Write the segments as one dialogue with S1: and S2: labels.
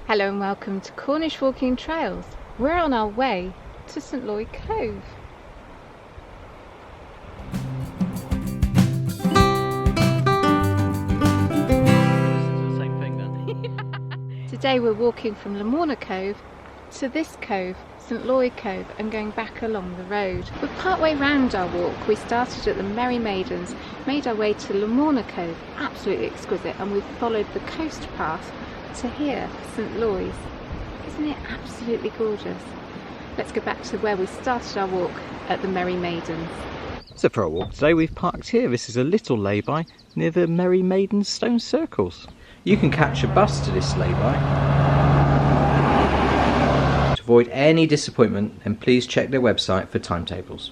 S1: Hello and welcome to Cornish Walking Trails. We're on our way to St Loy Cove.
S2: Same thing then.
S1: Today we're walking from Lamorna Cove to this cove, St Loy Cove, and going back along the road. We're partway round our walk. We started at the Merry Maidens, made our way to Lamorna Cove, absolutely exquisite, and we've followed the coast path to here, St Loy's. Isn't it absolutely gorgeous? Let's go back to where we started our walk at the Merry Maidens.
S2: So for our walk today we've parked here. This is a little lay-by near the Merry Maidens stone circles. You can catch a bus to this lay-by. To avoid any disappointment, then please check their website for timetables.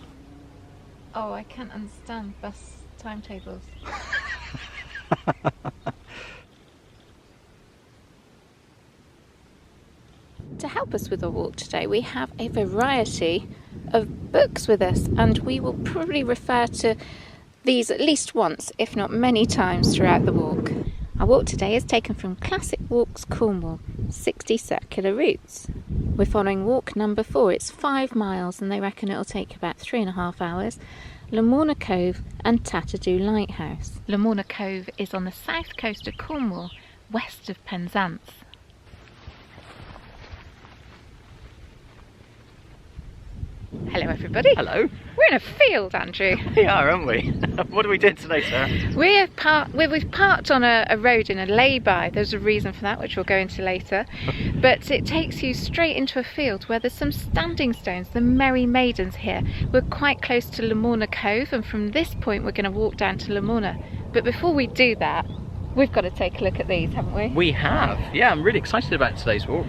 S1: Oh, I can't understand bus timetables. To help us with our walk today, we have a variety of books with us, and we will probably refer to these at least once, if not many times throughout the walk. Our walk today is taken from Classic Walks Cornwall, 60 circular routes. We're following walk number 4. It's 5 miles and they reckon it'll take about 3.5 hours. Lamorna Cove and Tater-Du Lighthouse. Lamorna Cove is on the south coast of Cornwall, west of Penzance. Hello everybody.
S2: Hello.
S1: We're in a field, Andrew.
S2: We are, aren't we? What do we do today, Sarah?
S1: We've parked on a road in a lay-by. There's a reason for that, which we'll go into later. But it takes you straight into a field where there's some standing stones, the Merry Maidens here. We're quite close to Lamorna Cove, and from this point we're going to walk down to Lamorna. But before we do that, we've got to take a look at these, haven't we?
S2: We have. Yeah, I'm really excited about today's walk.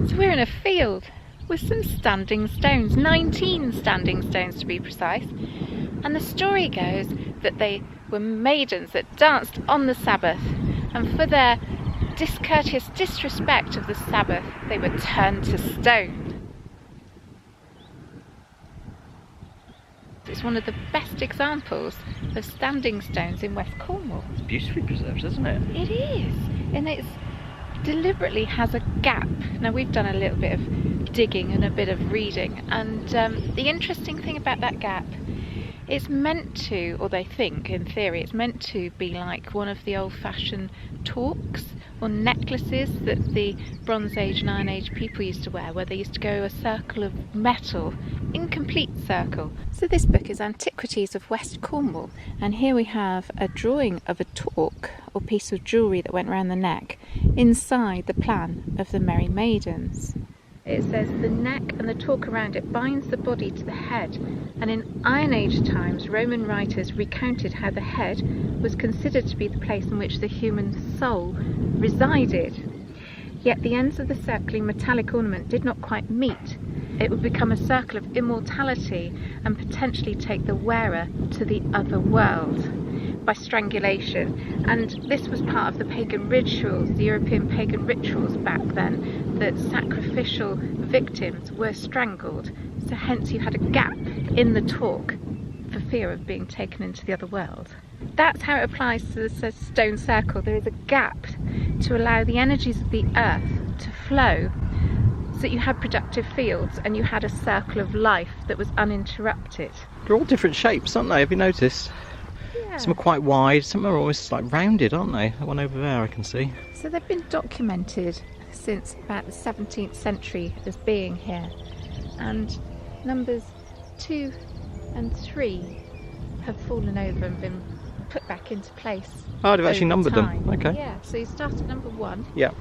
S1: So we're in a field with some standing stones, 19 standing stones to be precise. And the story goes that they were maidens that danced on the Sabbath, and for their discourteous disrespect of the Sabbath, they were turned to stone. It's one of the best examples of standing stones in West Cornwall.
S2: It's beautifully preserved, isn't it?
S1: It is, and it's deliberately has a gap. Now we've done a little bit of digging and a bit of reading, and the interesting thing about that gap, it's meant to, or they think in theory, it's meant to be like one of the old-fashioned torques or necklaces that the Bronze Age and Iron Age people used to wear, where they used to go a circle of metal, incomplete circle. So this book is Antiquities of West Cornwall, and here we have a drawing of a torque or piece of jewellery that went around the neck inside the plan of the Merry Maidens. It says the neck and the torque around it binds the body to the head, and in Iron Age times Roman writers recounted how the head was considered to be the place in which the human soul resided. Yet the ends of the circling metallic ornament did not quite meet. It would become a circle of immortality and potentially take the wearer to the other world by strangulation. And this was part of the pagan rituals, the European pagan rituals back then, that sacrificial victims were strangled. So hence you had a gap in the torque for fear of being taken into the other world. That's how it applies to the stone circle. There is a gap to allow the energies of the earth to flow, so that you had productive fields and you had a circle of life that was uninterrupted.
S2: They're all different shapes, aren't they? Have you noticed?
S1: Yeah.
S2: Some are quite wide, some are almost like rounded, aren't they? That one over there I can see.
S1: So they've been documented since about the 17th century as being here, and numbers 2 and 3 have fallen over and been put back into place.
S2: Oh, they've actually numbered
S1: time.
S2: them. Okay.
S1: Yeah, so you start at number 1.
S2: Yeah.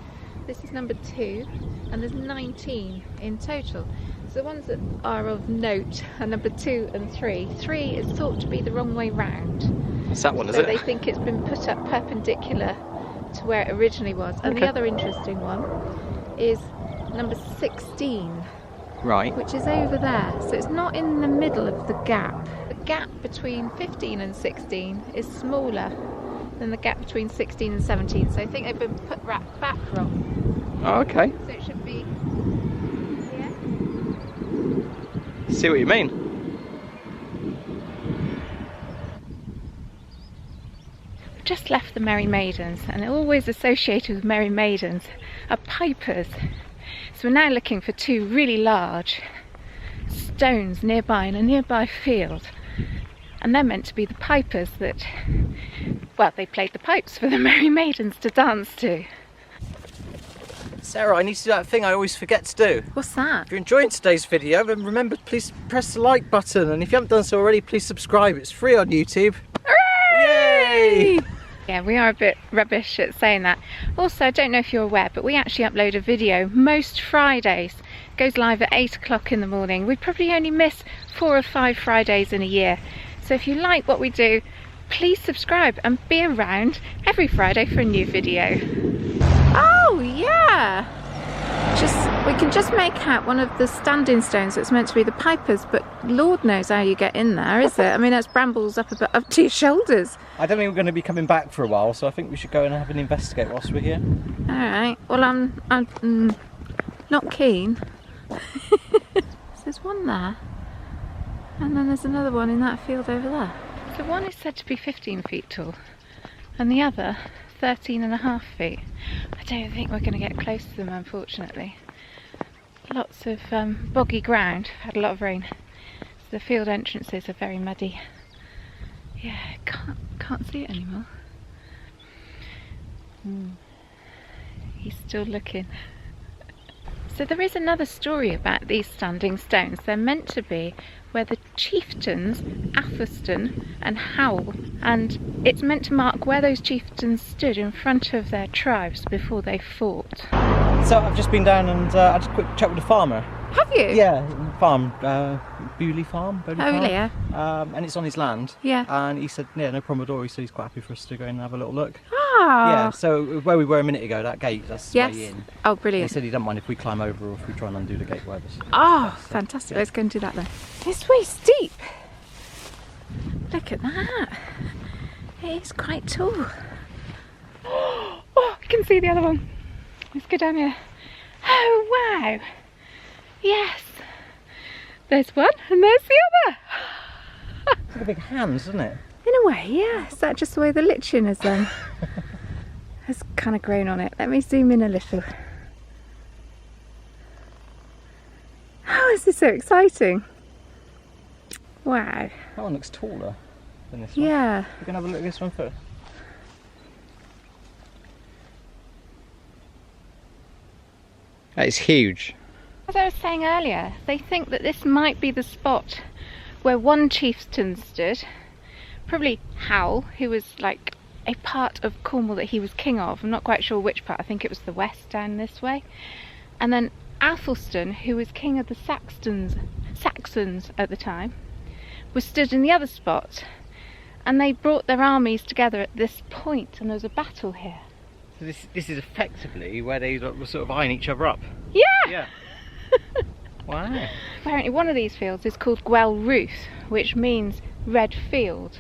S1: This is number 2, and there's 19 in total. So the ones that are of note are number 2 and 3. 3 is thought to be the wrong way round.
S2: It's that one, is
S1: so
S2: it?
S1: They think it's been put up perpendicular to where it originally was. And the other interesting one is number 16.
S2: Right.
S1: Which is over there. So it's not in the middle of the gap. The gap between 15 and 16 is smaller than the gap between 16 and 17. So I think they've been put back wrong.
S2: Oh, okay.
S1: So it should be here.
S2: See what you mean.
S1: just left the Merry Maidens, and always associated with Merry Maidens are pipers. So we're now looking for two really large stones nearby in a nearby field, and they're meant to be the pipers that, well, they played the pipes for the Merry Maidens to dance to.
S2: Sarah, I need to do that thing I always forget to do.
S1: What's that?
S2: If you're enjoying today's video, then remember, please press the like button, and if you haven't done so already, please subscribe. It's free on YouTube.
S1: Hooray! Yay! Yeah, we are a bit rubbish at saying that. Also, I don't know if you're aware, but we actually upload a video most Fridays. It goes live at 8 o'clock in the morning. We probably only miss 4 or 5 Fridays in a year. So if you like what we do, please subscribe and be around every Friday for a new video. Oh yeah! We can just make out one of the standing stones that's meant to be the pipers, but Lord knows how you get in there, is it? I mean, that's brambles up to your shoulders.
S2: I don't think we're going to be coming back for a while, so I think we should go and have an investigate whilst we're here.
S1: All right. Well, I'm not keen. There's one there, and then there's another one in that field over there. So one is said to be 15 feet tall, and the other 13.5 feet. I don't think we're going to get close to them, unfortunately. Lots of boggy ground, had a lot of rain, so the field entrances are very muddy. Yeah, can't see it anymore. He's still looking. So there is another story about these standing stones. They're meant to be where the chieftains Athelstan and Howl, and it's meant to mark where those chieftains stood in front of their tribes before they fought.
S2: So I've just been down and I had a quick chat with the farmer.
S1: Have you?
S2: Yeah, farm, Bewley Farm.
S1: Oh, yeah.
S2: And it's on his land.
S1: Yeah.
S2: And he said, yeah, no problem at all. He said he's quite happy for us to go in and have a little look.
S1: Ah.
S2: Yeah, so where we were a minute ago, that gate, that's the way in.
S1: Oh, brilliant.
S2: He said he doesn't mind if we climb over or if we try and undo the gate, whatever.
S1: Oh, fantastic. Yeah. Let's go and do that then. It's way steep. Look at that. It is quite tall. Oh, I can see the other one. Let's go down here. Oh, wow. Yes. There's one and there's the other.
S2: It's like a big hand, isn't it?
S1: In a way, yeah. Is that just the way the lichen has kind of grown on it? Let me zoom in a little. Oh, this is so exciting. Wow.
S2: That one looks taller than this one.
S1: Yeah.
S2: We're going to have a look at this one first. That is huge.
S1: As I was saying earlier, they think that this might be the spot where one chieftain stood. Probably Howl, who was like a part of Cornwall that he was king of. I'm not quite sure which part. I think it was the west down this way. And then Athelstan, who was king of the Saxons at the time, was stood in the other spot. And they brought their armies together at this point, and there was a battle here.
S2: So this is effectively where they were sort of eyeing each other up.
S1: Yeah!
S2: Yeah. Wow.
S1: Apparently one of these fields is called Gwel Ruth, which means red field.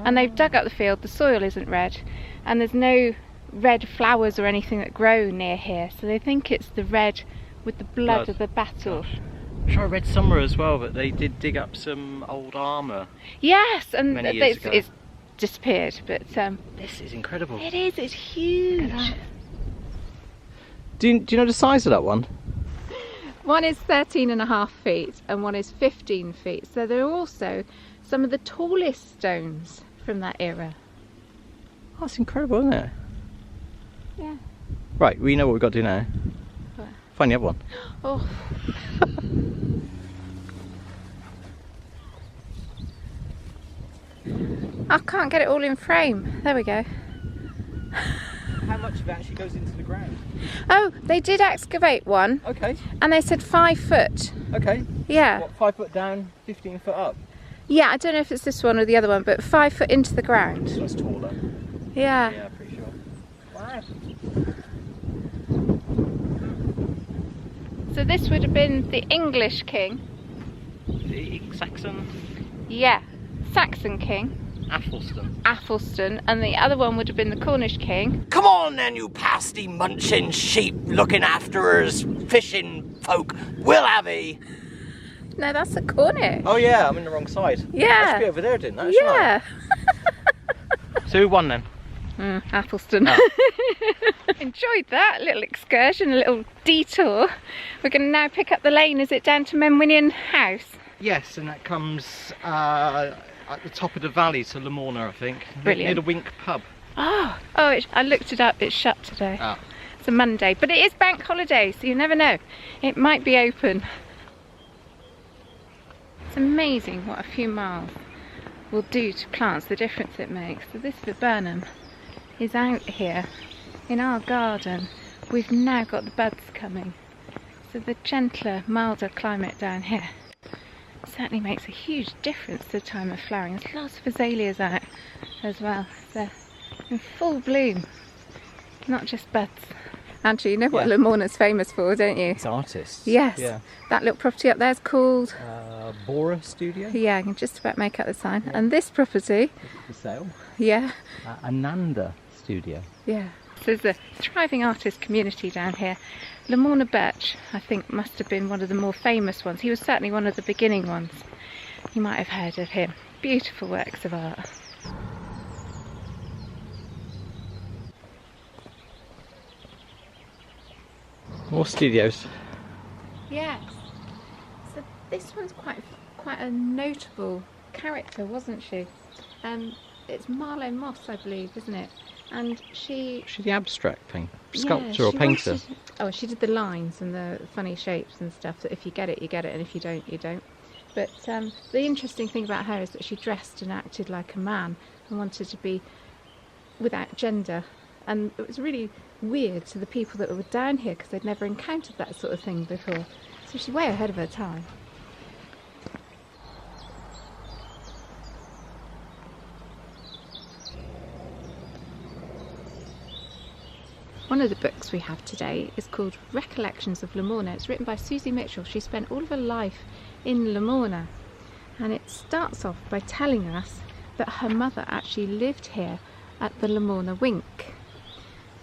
S1: And they've dug up the field, the soil isn't red, and there's no red flowers or anything that grow near here, so they think it's the red with the blood of the battle.
S2: Gosh. I'm sure I read somewhere as well that they did dig up some old armour.
S1: Yes, and
S2: it's
S1: disappeared, but
S2: this is incredible.
S1: It is, it's huge.
S2: Do you know the size of that one?
S1: One is 13.5 feet and one is 15 feet, so they're also some of the tallest stones from that era.
S2: Oh, that's incredible, isn't it?
S1: Yeah.
S2: Right, we know what we've got to do now.
S1: What?
S2: Find the other one.
S1: Oh. I can't get it all in frame. There we go.
S2: How much of it actually goes into the ground?
S1: Oh, they did excavate one.
S2: Okay.
S1: And they said 5 foot.
S2: Okay.
S1: Yeah.
S2: What, 5 foot down, 15 foot up?
S1: Yeah, I don't know if it's this one or the other one, but 5 foot into the ground.
S2: So it's taller.
S1: Yeah.
S2: Yeah, pretty sure. Wow.
S1: So this would have been the English king.
S2: The Saxon?
S1: Yeah, Saxon king. Athelstan, and the other one would have been the Cornish king.
S3: Come on then, you pasty munching sheep looking afterers, fishing folk. We'll have ye.
S1: No, that's the Cornish.
S2: Oh yeah, I'm in the wrong side.
S1: Yeah.
S2: I should be over there doing that,
S1: Yeah.
S2: So who won then?
S1: Athelston.
S2: Oh.
S1: Enjoyed that little excursion, a little detour. We're going to now pick up the lane, is it down to Menwinion House?
S2: Yes, and that comes at the top of the valley to Lamorna, I think.
S1: Brilliant.
S2: Near the Wink pub.
S1: Oh, I looked it up, it's shut today.
S2: Oh.
S1: It's a Monday, but it is bank holiday, so you never know. It might be open. It's amazing what a few miles will do to plants, the difference it makes. So this viburnum is out here in our garden. We've now got the buds coming. So the gentler, milder climate down here certainly makes a huge difference to the time of flowering. There's lots of azaleas out as well. They're in full bloom, not just buds. Andrew, you know what Lamorna's famous for, don't you?
S2: It's artists.
S1: Yes.
S2: Yeah.
S1: That little property up there is called...
S2: Bora Studio.
S1: Yeah, I can just about make out the sign. Yeah. And this property...
S2: For sale.
S1: Yeah.
S2: Ananda Studio.
S1: Yeah. So there's a thriving artist community down here. Lamorna Birch, I think, must have been one of the more famous ones. He was certainly one of the beginning ones. You might have heard of him. Beautiful works of art.
S2: More studios.
S1: Yes. So this one's quite a notable character, wasn't she? It's Marlowe Moss, I believe, isn't it? And she's
S2: the abstract sculptor or painter.
S1: She did the lines and the funny shapes and stuff. That if you get it, you get it, and if you don't, you don't. But the interesting thing about her is that she dressed and acted like a man and wanted to be without gender. And it was really weird to the people that were down here because they'd never encountered that sort of thing before. So she's way ahead of her time. One of the books we have today is called Recollections of Lamorna. It's written by Susie Mitchell. She spent all of her life in Lamorna, and it starts off by telling us that her mother actually lived here at the Lamorna Wink.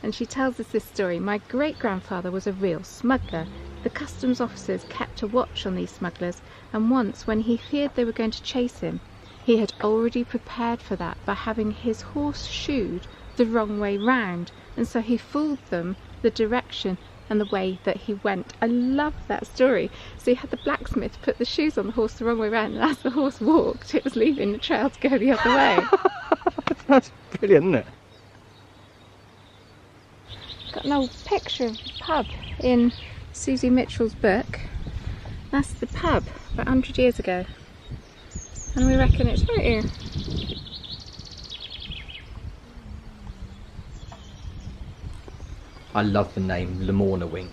S1: And she tells us this story. My great-grandfather was a real smuggler. The customs officers kept a watch on these smugglers, and once when he feared they were going to chase him, he had already prepared for that by having his horse shoed the wrong way round, and so he fooled them the direction and the way that he went. I love that story. So he had the blacksmith put the shoes on the horse the wrong way round, and as the horse walked, it was leaving the trail to go the other way.
S2: That's brilliant, isn't it?
S1: Got an old picture of the pub in Susie Mitchell's book. That's the pub about 100 years ago, and we reckon it's right here.
S2: I love the name Lamorna Wink.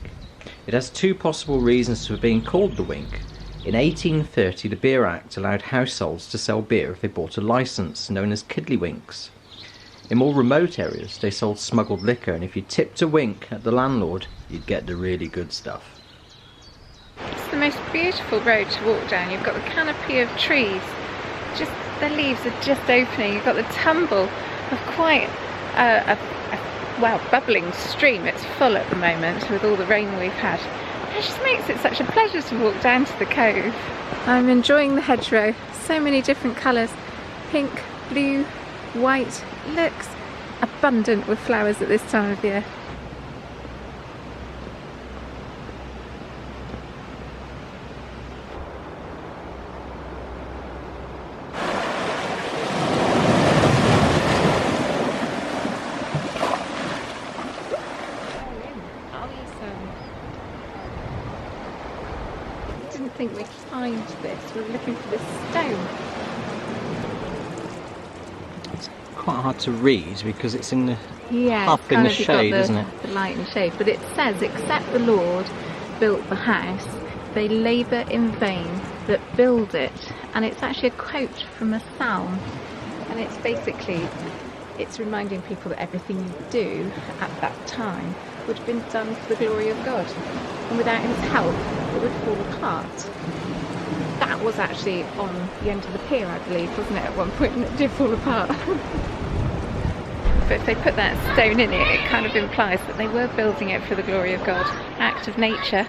S2: It has two possible reasons for being called the Wink. In 1830, the Beer Act allowed households to sell beer if they bought a licence, known as kiddlywinks. In more remote areas, they sold smuggled liquor, and if you tipped a wink at the landlord, you'd get the really good stuff.
S1: It's the most beautiful road to walk down. You've got the canopy of trees, just the leaves are just opening. You've got the tumble of quite a bubbling stream. It's full at the moment with all the rain we've had. It just makes it such a pleasure to walk down to the cove. I'm enjoying the hedgerow. So many different colours. Pink, blue, white. Looks abundant with flowers at this time of year. Didn't think we'd find this. We were looking for this stone.
S2: It's quite hard to read because it's in the
S1: Yeah,
S2: up in the shade, isn't it?
S1: The light and shade. But it says, except the Lord built the house, they labour in vain that build it. And it's actually a quote from a psalm. And it's basically, it's reminding people that everything you do at that time would have been done for the glory of God. And without his help, it would fall apart. That was actually on the end of the pier, I believe, wasn't it, at one point, and it did fall apart. But if they put that stone in it, it kind of implies that they were building it for the glory of God. Act of nature,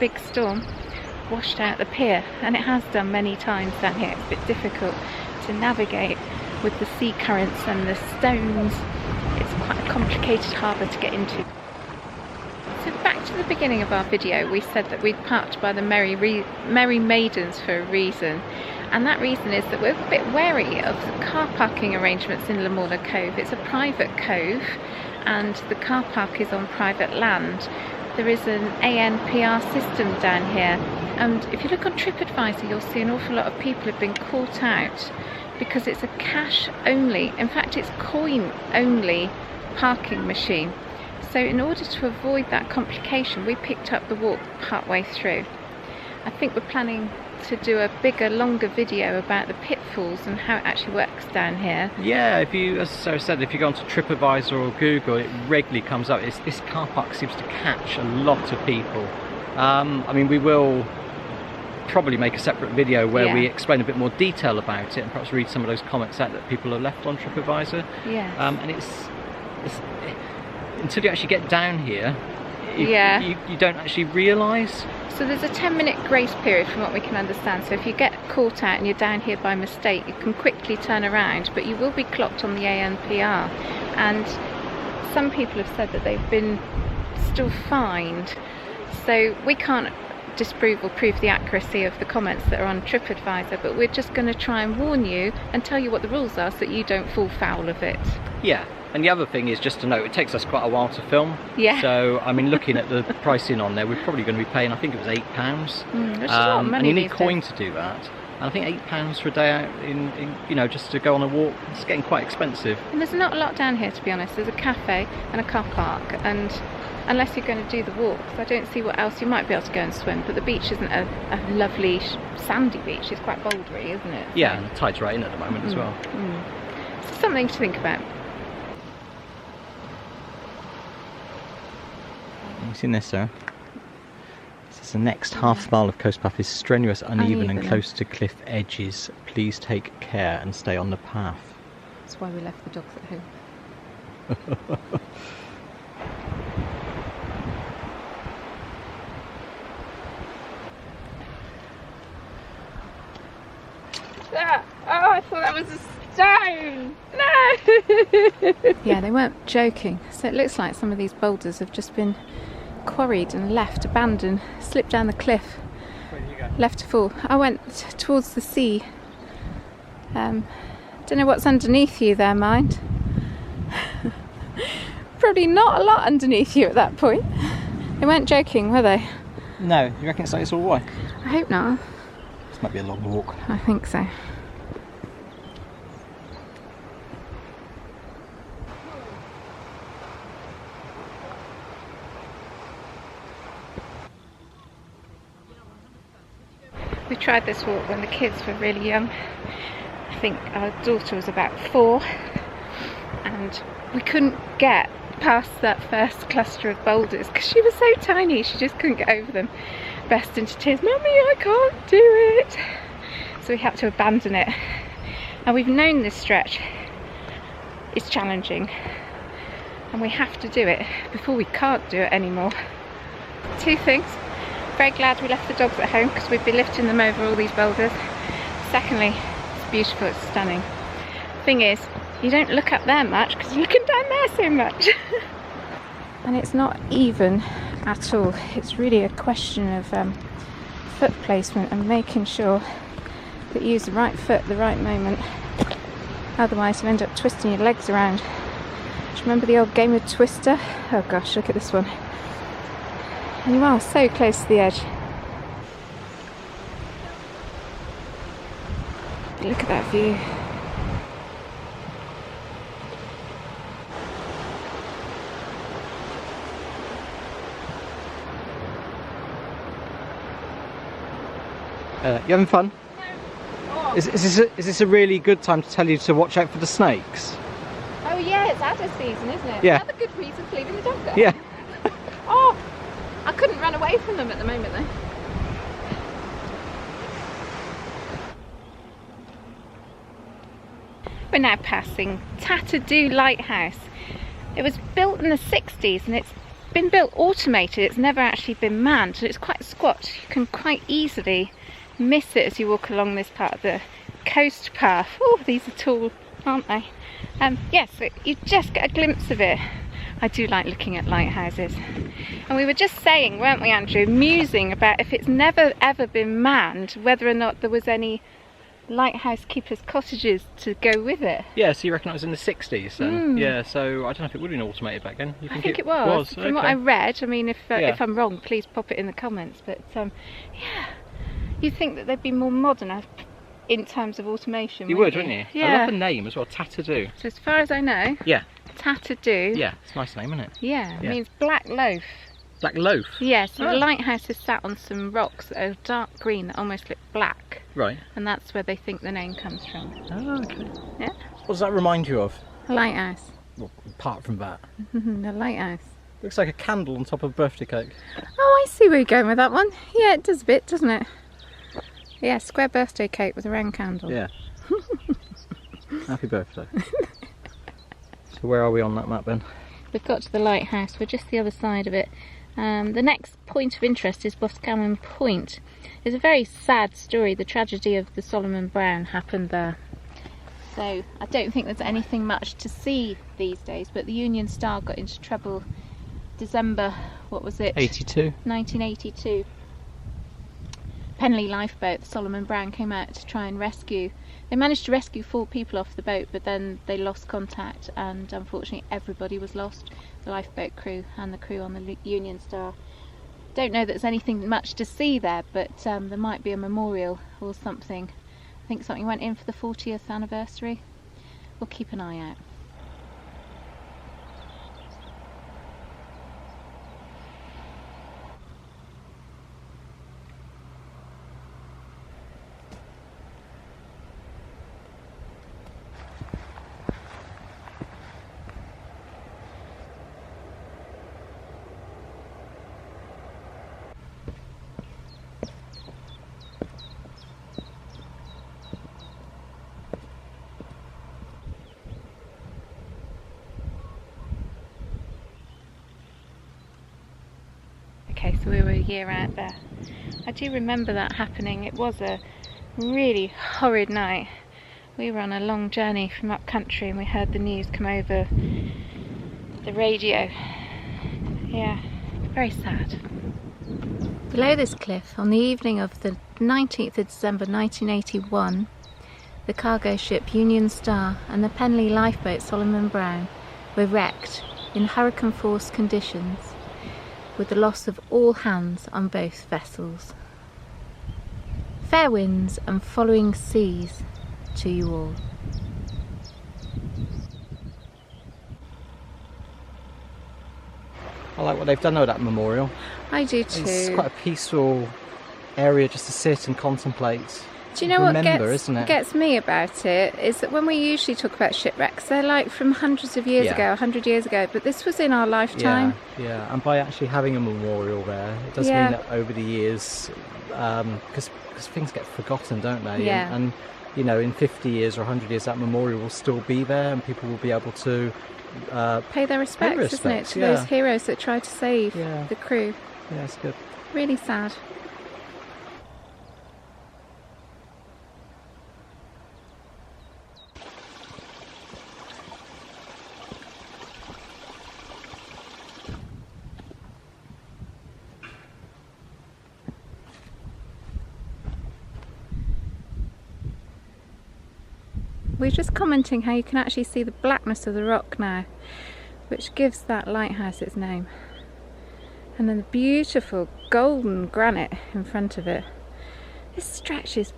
S1: big storm, washed out the pier, and it has done many times down here. It's a bit difficult to navigate with the sea currents and the stones. It's quite a complicated harbour to get into. So back to the beginning of our video, we said that we'd parked by the Merry Maidens for a reason, and that reason is that we're a bit wary of the car parking arrangements in Lamorna Cove. It's a private cove and the car park is on private land. There is an ANPR system down here, and if you look on TripAdvisor you'll see an awful lot of people have been caught out because it's a cash only, in fact it's coin only parking machine. So in order to avoid that complication, we picked up the walk part way through. I think we're planning to do a bigger, longer video about the pitfalls and how it actually works down here.
S2: Yeah, if you, as Sarah said, if you go onto TripAdvisor or Google, it regularly comes up. This car park seems to catch a lot of people. I mean, we will probably make a separate video where we explain a bit more detail about it and perhaps read some of those comments out that people have left on TripAdvisor.
S1: Yes.
S2: And it's until you actually get down here, you don't actually realise.
S1: So there's a 10-minute grace period from what we can understand. So if you get caught out and you're down here by mistake, you can quickly turn around, but you will be clocked on the ANPR. And some people have said that they've been still fined. So we can't disprove or prove the accuracy of the comments that are on TripAdvisor, but we're just going to try and warn you and tell you what the rules are so that you don't fall foul of it.
S2: Yeah. And the other thing is just to note, it takes us quite a while to film.
S1: Yeah.
S2: So, I mean, looking at the pricing on there, we're probably going to be paying, I think it was £8.
S1: Which is a lot of money.
S2: And you need coin to do that. And I think £8 for a day out in you know, just to go on a walk, it's getting quite expensive.
S1: And there's not a lot down here, to be honest. There's a cafe and a car park, and unless you're going to do the walks, I don't see what else. You might be able to go and swim, but the beach isn't a lovely sandy beach. It's quite bouldery, isn't it? So.
S2: Yeah, and the tide's right in at the moment as well.
S1: So something to think about.
S2: Have you seen this, sir? This is the next half mile of coast path is strenuous, uneven and close to cliff edges. Please take care and stay on the path.
S1: That's why we left the dogs at home. Oh, I thought that was a stone! No! Yeah, they weren't joking. So it looks like some of these boulders have just been quarried and left, abandoned, slipped down the cliff.
S2: Where did you go?
S1: Left to fall. I went towards the sea. Don't know what's underneath you there, mind. Probably not a lot underneath you at that point. They weren't joking, were they?
S2: No, you reckon it's like it's all right?
S1: I hope not.
S2: This might be a long walk.
S1: I think so. We tried this walk when the kids were really young. I think our daughter was about 4, and we couldn't get past that first cluster of boulders because she was so tiny, she just couldn't get over them. Burst into tears, "Mummy, I can't do it!" So we had to abandon it. And we've known this stretch is challenging, and we have to do it before we can't do it anymore. 2 things. Very glad we left the dogs at home because we'd be lifting them over all these boulders. Secondly, it's beautiful, it's stunning. Thing is, you don't look up there much because you're looking down there so much. And it's not even at all. It's really a question of foot placement and making sure that you use the right foot at the right moment. Otherwise you end up twisting your legs around. Do you remember the old game of Twister? Oh gosh, look at this one. And you are so close to the edge. Look at that view.
S2: You having fun?
S1: No. Oh.
S2: Is this a really good time to tell you to watch out for the snakes?
S1: Oh yeah, it's adder season, isn't it?
S2: Yeah.
S1: Another good reason for leaving the dog there.
S2: Yeah.
S1: Oh, I couldn't run away from them at the moment though. We're now passing Tater-Du Lighthouse. It was built in the 60s and it's been built automated. It's never actually been manned, and it's quite squat. You can quite easily miss it as you walk along this part of the coast path. Oh, these are tall aren't they? Yes, you just get a glimpse of it. I do like looking at lighthouses. And we were just saying, weren't we, Andrew, musing about if it's never ever been manned, whether or not there was any lighthouse keepers' cottages to go with it.
S2: Yeah, so you reckon it was in the 60s then? Yeah, so I don't know if it would have been automated back then. You
S1: I think it was. From what I read, I mean, if I'm wrong, please pop it in the comments. But yeah, you'd think that they'd be more modern in terms of automation.
S2: You would, wouldn't you?
S1: Yeah.
S2: I love the name as well, Tater-Du.
S1: So as far as I know,
S2: yeah,
S1: Tater-Du.
S2: Yeah, it's a nice name, isn't it?
S1: Yeah, it means black loaf.
S2: Black loaf?
S1: Yeah, so the lighthouse is sat on some rocks that are dark green that almost look black.
S2: Right.
S1: And that's where they think the name comes from.
S2: Oh, okay.
S1: Yeah.
S2: What does that remind you of?
S1: A lighthouse.
S2: Well, apart from that.
S1: A lighthouse.
S2: Looks like a candle on top of a birthday cake.
S1: Oh, I see where you're going with that one. Yeah, it does a bit, doesn't it? Yeah, square birthday cake with a round candle.
S2: Yeah. Happy birthday. So where are we on that map then?
S1: We've got to the lighthouse, we're just the other side of it. The next point of interest is Boscawen Point. It's a very sad story. The tragedy of the Solomon Brown happened there. So I don't think there's anything much to see these days, but the Union Star got into trouble December, what was it?
S2: 82.
S1: 1982. Penley lifeboat, the Solomon Brown, came out to try and rescue. They managed to rescue 4 people off the boat, but then they lost contact and unfortunately everybody was lost. The lifeboat crew and the crew on the Union Star. Don't know that there's anything much to see there, but there might be a memorial or something. I think something went in for the 40th anniversary. We'll keep an eye out. Okay, so we were a year out there. I do remember that happening. It was a really horrid night. We were on a long journey from up country and we heard the news come over the radio. Yeah, very sad. Below this cliff, on the evening of the 19th of December 1981, the cargo ship Union Star and the Penley lifeboat Solomon Brown were wrecked in hurricane-force conditions, with the loss of all hands on both vessels. Fair winds and following seas to you all.
S2: I like what they've done with that memorial.
S1: I do too.
S2: It's quite a peaceful area just to sit and contemplate.
S1: Do you know what gets me about it is that when we usually talk about shipwrecks, they're like from hundreds of years ago, 100 years ago, but this was in our lifetime.
S2: Yeah, and by actually having a memorial there, it does mean that over the years, because things get forgotten, don't they?
S1: Yeah.
S2: And you know, in 50 years or 100 years, that memorial will still be there, and people will be able to
S1: pay their respects, isn't it, to those heroes that tried to save the crew.
S2: Yeah, it's good.
S1: Really sad. We're just commenting how you can actually see the blackness of the rock now, which gives that lighthouse its name. And then the beautiful golden granite in front of it. This stretch is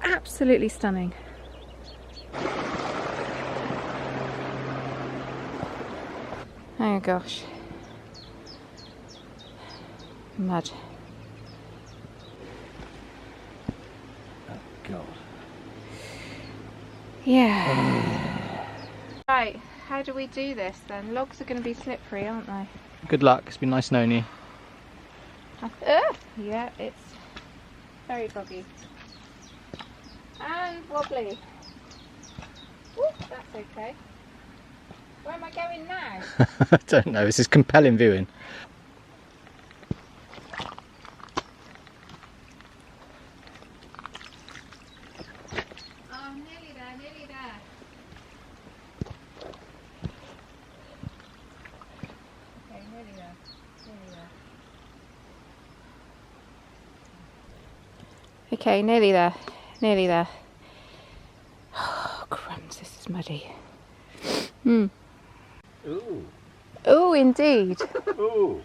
S1: absolutely stunning. Oh gosh. Mud.
S2: Oh God.
S1: Yeah. Right, how do we do this then? Logs are going to be slippery, aren't they?
S2: Good luck, it's been nice knowing you.
S1: Yeah, it's very boggy. And wobbly. Ooh, that's okay. Where am I going now?
S2: I don't know, this is compelling viewing.
S1: Okay, nearly there, nearly there. Oh, crumbs, this is muddy.
S2: Ooh.
S1: Oh, indeed.
S2: Ooh.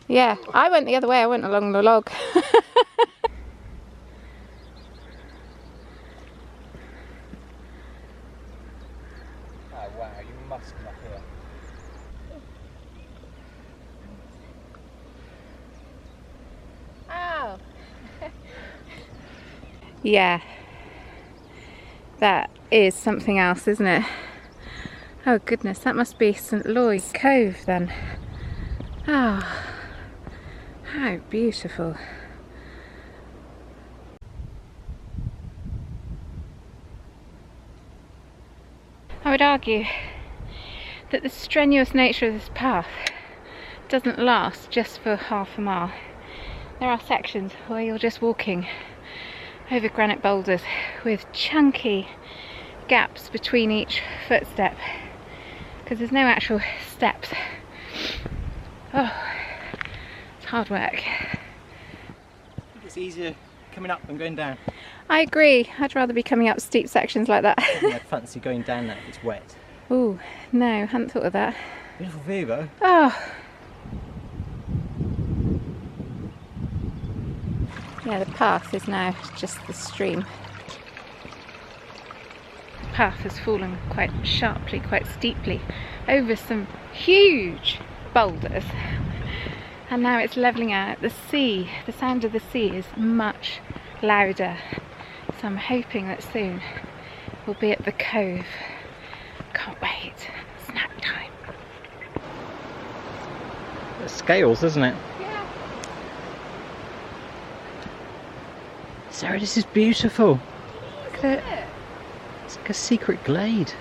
S1: Yeah, I went the other way, I went along the log.
S2: Oh wow, you must come up here.
S1: Oh. Yeah. That is something else, isn't it? Oh goodness, that must be St Loy Cove then. Ah, how beautiful. I would argue that the strenuous nature of this path doesn't last just for half a mile. There are sections where you're just walking over granite boulders with chunky gaps between each footstep because there's no actual steps. Oh, it's hard work.
S2: It's easier coming up than going down.
S1: I agree, I'd rather be coming up steep sections like that.
S2: I'd fancy going down that if it's wet.
S1: Oh, no, hadn't thought of that.
S2: Beautiful view though.
S1: Oh. Yeah, the path is now just the stream. The path has fallen quite sharply, quite steeply, over some huge boulders. And now it's levelling out. The sea, the sound of the sea is much louder. So I'm hoping that soon we'll be at the cove. Can't wait. Snack time.
S2: It's scales, isn't it?
S1: Yeah.
S2: Sarah, this is beautiful.
S1: Look at it.
S2: It's like a secret glade.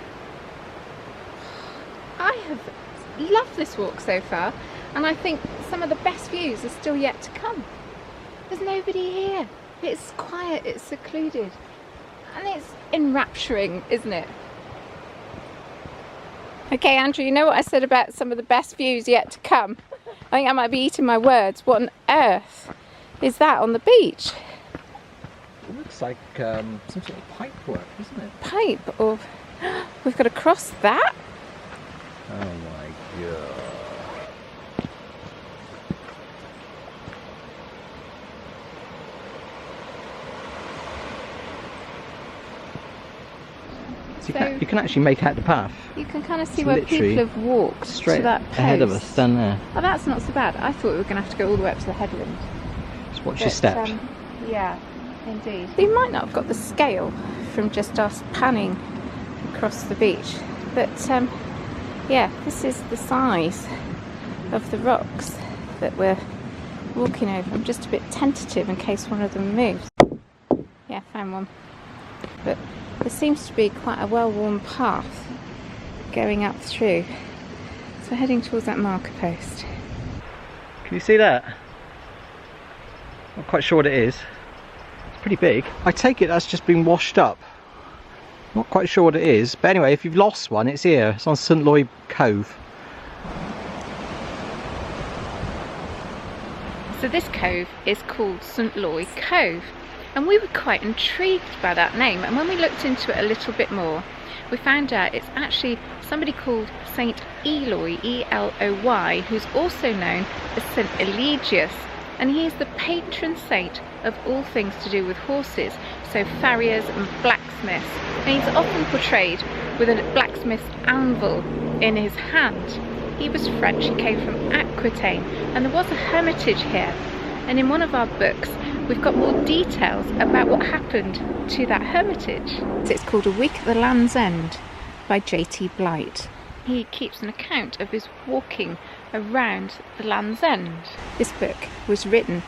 S1: I have loved this walk so far, and I think some of the best views are still yet to come. There's nobody here. It's quiet, it's secluded, and it's enrapturing, isn't it? Okay, Andrew, you know what I said about some of the best views yet to come? I think I might be eating my words. What on earth is that on the beach?
S2: It looks like some sort of pipe work, isn't it?
S1: Pipe, or we've got to cross that?
S2: Oh my god. So you can actually make out the path.
S1: You can kind of see
S2: It's
S1: where
S2: literally
S1: people have walked
S2: straight
S1: to that post.
S2: ahead of us down there.
S1: Oh, that's not so bad. I thought we were going to have to go all the way up to the headland.
S2: Just watch your step.
S1: Yeah, indeed. They might not have got the scale from just us panning across the beach, but yeah, this is the size of the rocks that we're walking over. I'm just a bit tentative in case one of them moves. Yeah, found one. But there seems to be quite a well-worn path going up through. So we're heading towards that marker post.
S2: Can you see that? Not quite sure what it is. It's pretty big. I take it that's just been washed up. Not quite sure what it is, but anyway, if you've lost one, it's here. It's on St Loy Cove.
S1: So this cove is called St Loy Cove, and we were quite intrigued by that name, and when we looked into it a little bit more, we found out it's actually somebody called Saint Loy, E-L-O-Y, who's also known as Saint Eligius, and he is the patron saint of all things to do with horses, so farriers and blacksmiths, and he's often portrayed with a blacksmith's anvil in his hand. He was French, he came from Aquitaine, and there was a hermitage here, and in one of our books we've got more details about what happened to that hermitage. It's called A Week at the Land's End by J.T. Blight. He keeps an account of his walking around the Land's End. This book was written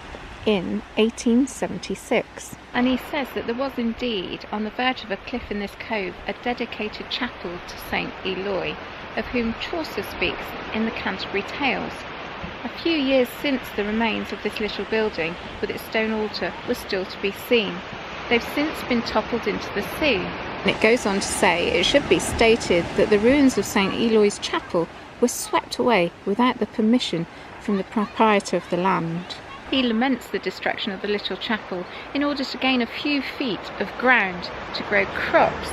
S1: in 1876, and he says that there was indeed on the verge of a cliff in this cove a dedicated chapel to Saint Loy, of whom Chaucer speaks in the Canterbury Tales. A few years since, the remains of this little building with its stone altar was still to be seen. They've since been toppled into the sea. And it goes on to say, it should be stated that the ruins of St Loy's chapel were swept away without the permission from the proprietor of the land. He laments the destruction of the little chapel in order to gain a few feet of ground to grow crops.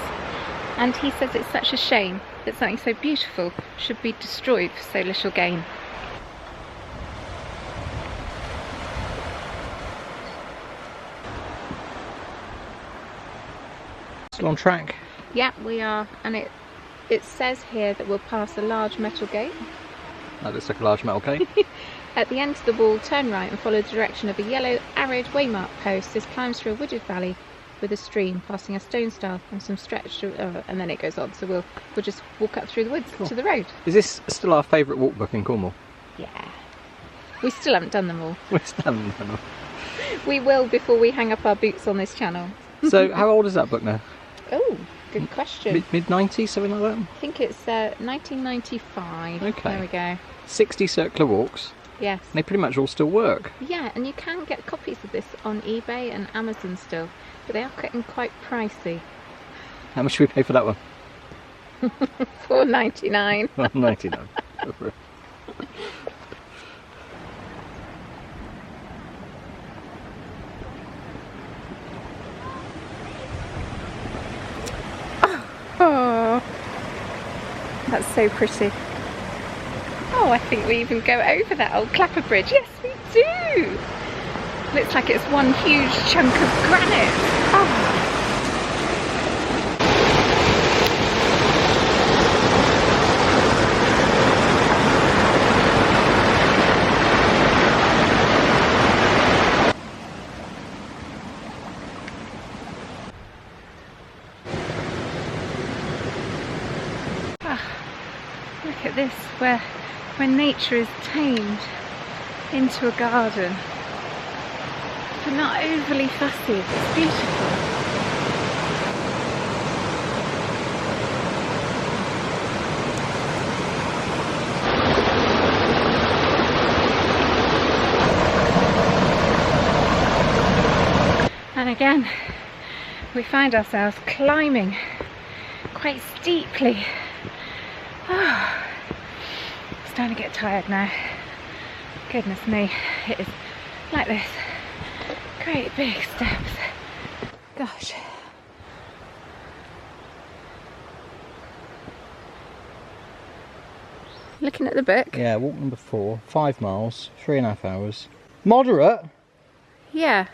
S1: And he says it's such a shame that something so beautiful should be destroyed for so little gain.
S2: Still on track?
S1: Yeah, we are, and it says here that we'll pass a large metal gate.
S2: That looks like a large metal gate.
S1: At the end of the wall, turn right and follow the direction of a yellow, arid waymark post. This climbs through a wooded valley with a stream, passing a stone stile and some stretched, and then it goes on. So we'll just walk up through the woods to the road.
S2: Is this still our favourite walk book in Cornwall?
S1: Yeah. We still haven't done them all.
S2: We still haven't done them.
S1: We will before we hang up our boots on this channel.
S2: So, how old is that book now?
S1: Oh, good question.
S2: Mid-90s, something like that?
S1: I think it's 1995.
S2: Okay.
S1: There we go.
S2: 60 circular walks.
S1: Yes.
S2: They pretty much all still work.
S1: Yeah, and you can get copies of this on eBay and Amazon still, but they are getting quite pricey.
S2: How much should we pay for that one?
S1: $4.99.
S2: $99.
S1: Oh, that's so pretty. Oh, I think we even go over that old clapper bridge. Yes, we do. Looks like it's one huge chunk of granite. Oh. Look at this, where nature is tamed into a garden, but not overly fussy. It's beautiful. And again, we find ourselves climbing quite steeply. Oh, starting to get tired now. Goodness me, it is like this. Great big steps. Gosh. Looking at the book.
S2: Yeah, walk number 4, 5 miles, 3.5 hours. Moderate?
S1: Yeah.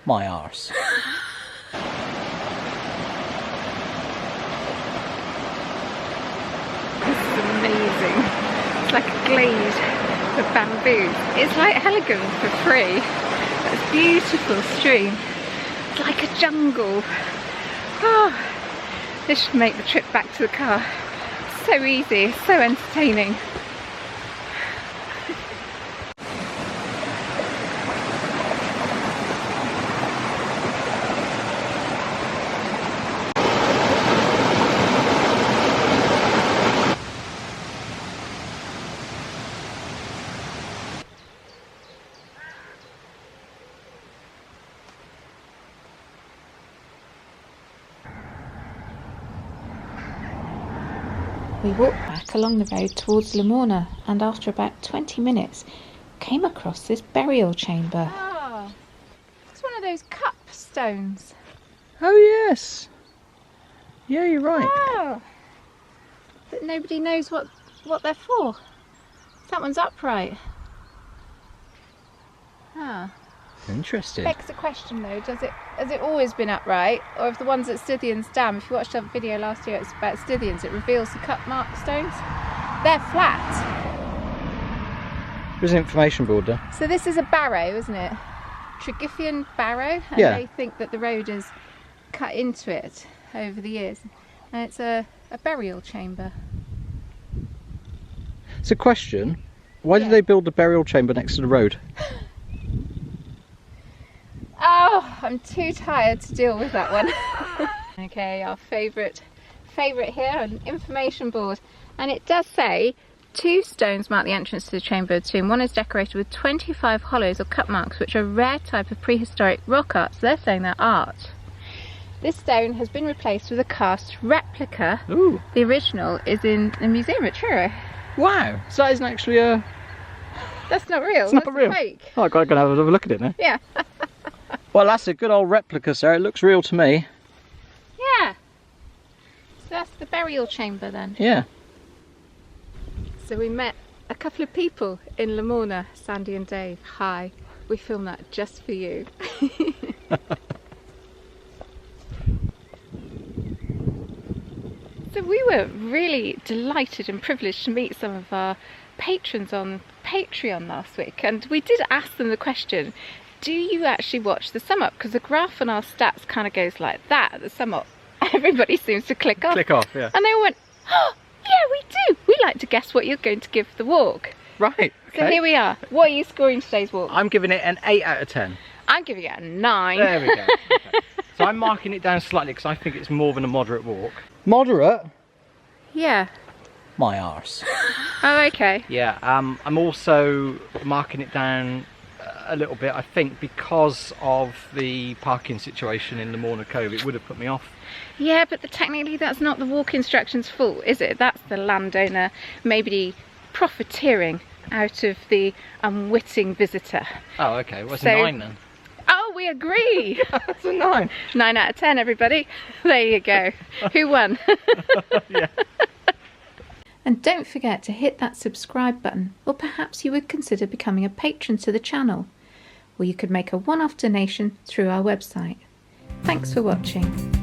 S2: My arse.
S1: Amazing. It's like a glade of bamboo. It's like Heligan for free. It's a beautiful stream. It's like a jungle. Oh, this should make the trip back to the car so easy, so entertaining. We walked back along the road towards Lamorna, and after about 20 minutes came across this burial chamber. Ah, it's one of those cup stones.
S2: Oh yes. Yeah, you're right.
S1: Oh, but nobody knows what they're for. That one's upright. Ah.
S2: Interesting.
S1: Begs the question though, has it always been upright, or have the ones at Stithians Dam, if you watched a video last year it's about Stithians, it reveals the cut mark stones, they're flat.
S2: There's an information board there.
S1: So this is a barrow, isn't it? Tregifian barrow, and
S2: yeah.
S1: They think that the road has cut into it over the years, and it's a burial chamber.
S2: It's a question, why did they build a burial chamber next to the road?
S1: Oh, I'm too tired to deal with that one. Okay, our favourite here, an information board. And it does say 2 stones mark the entrance to the chamber of the tomb. One is decorated with 25 hollows or cut marks, which are a rare type of prehistoric rock art. So they're saying they're art. This stone has been replaced with a cast replica.
S2: Ooh.
S1: The original is in the museum at Truro.
S2: Wow, so that isn't actually a
S1: That's not real.
S2: It's not
S1: That's
S2: real.
S1: fake.
S2: Oh, I've got to have a look at it now.
S1: Yeah.
S2: Well, that's a good old replica, sir. It looks real to me.
S1: Yeah. So that's the burial chamber then.
S2: Yeah.
S1: So we met a couple of people in Lamorna, Sandy and Dave. Hi. We filmed that just for you. So we were really delighted and privileged to meet some of our patrons on Patreon last week, and we did ask them the question, do you actually watch the sum up? Because the graph on our stats kind of goes like that at the sum up. Everybody seems to click off.
S2: Click off, yeah.
S1: And they went, oh, yeah, we do. We like to guess what you're going to give the walk.
S2: Right.
S1: So here we are. What are you scoring today's walk?
S2: I'm giving it an 8 out of 10.
S1: I'm giving it a 9.
S2: There we go. Okay. So I'm marking it down slightly because I think it's more than a moderate walk. Moderate?
S1: Yeah.
S2: My arse.
S1: Oh, okay.
S2: Yeah, I'm also marking it down a little bit, I think, because of the parking situation in Lamorna Cove. It would have put me off.
S1: Yeah, but technically that's not the walk instructions fault, is it? That's the landowner maybe profiteering out of the unwitting visitor.
S2: Oh, okay. Well, it's
S1: So-
S2: a 9 then.
S1: Oh, we agree.
S2: That's a 9.
S1: 9 out of 10, everybody. There you go. Who won?
S2: Yeah.
S1: And don't forget to hit that subscribe button, or perhaps you would consider becoming a patron to the channel, or you could make a one-off donation through our website. Thanks for watching.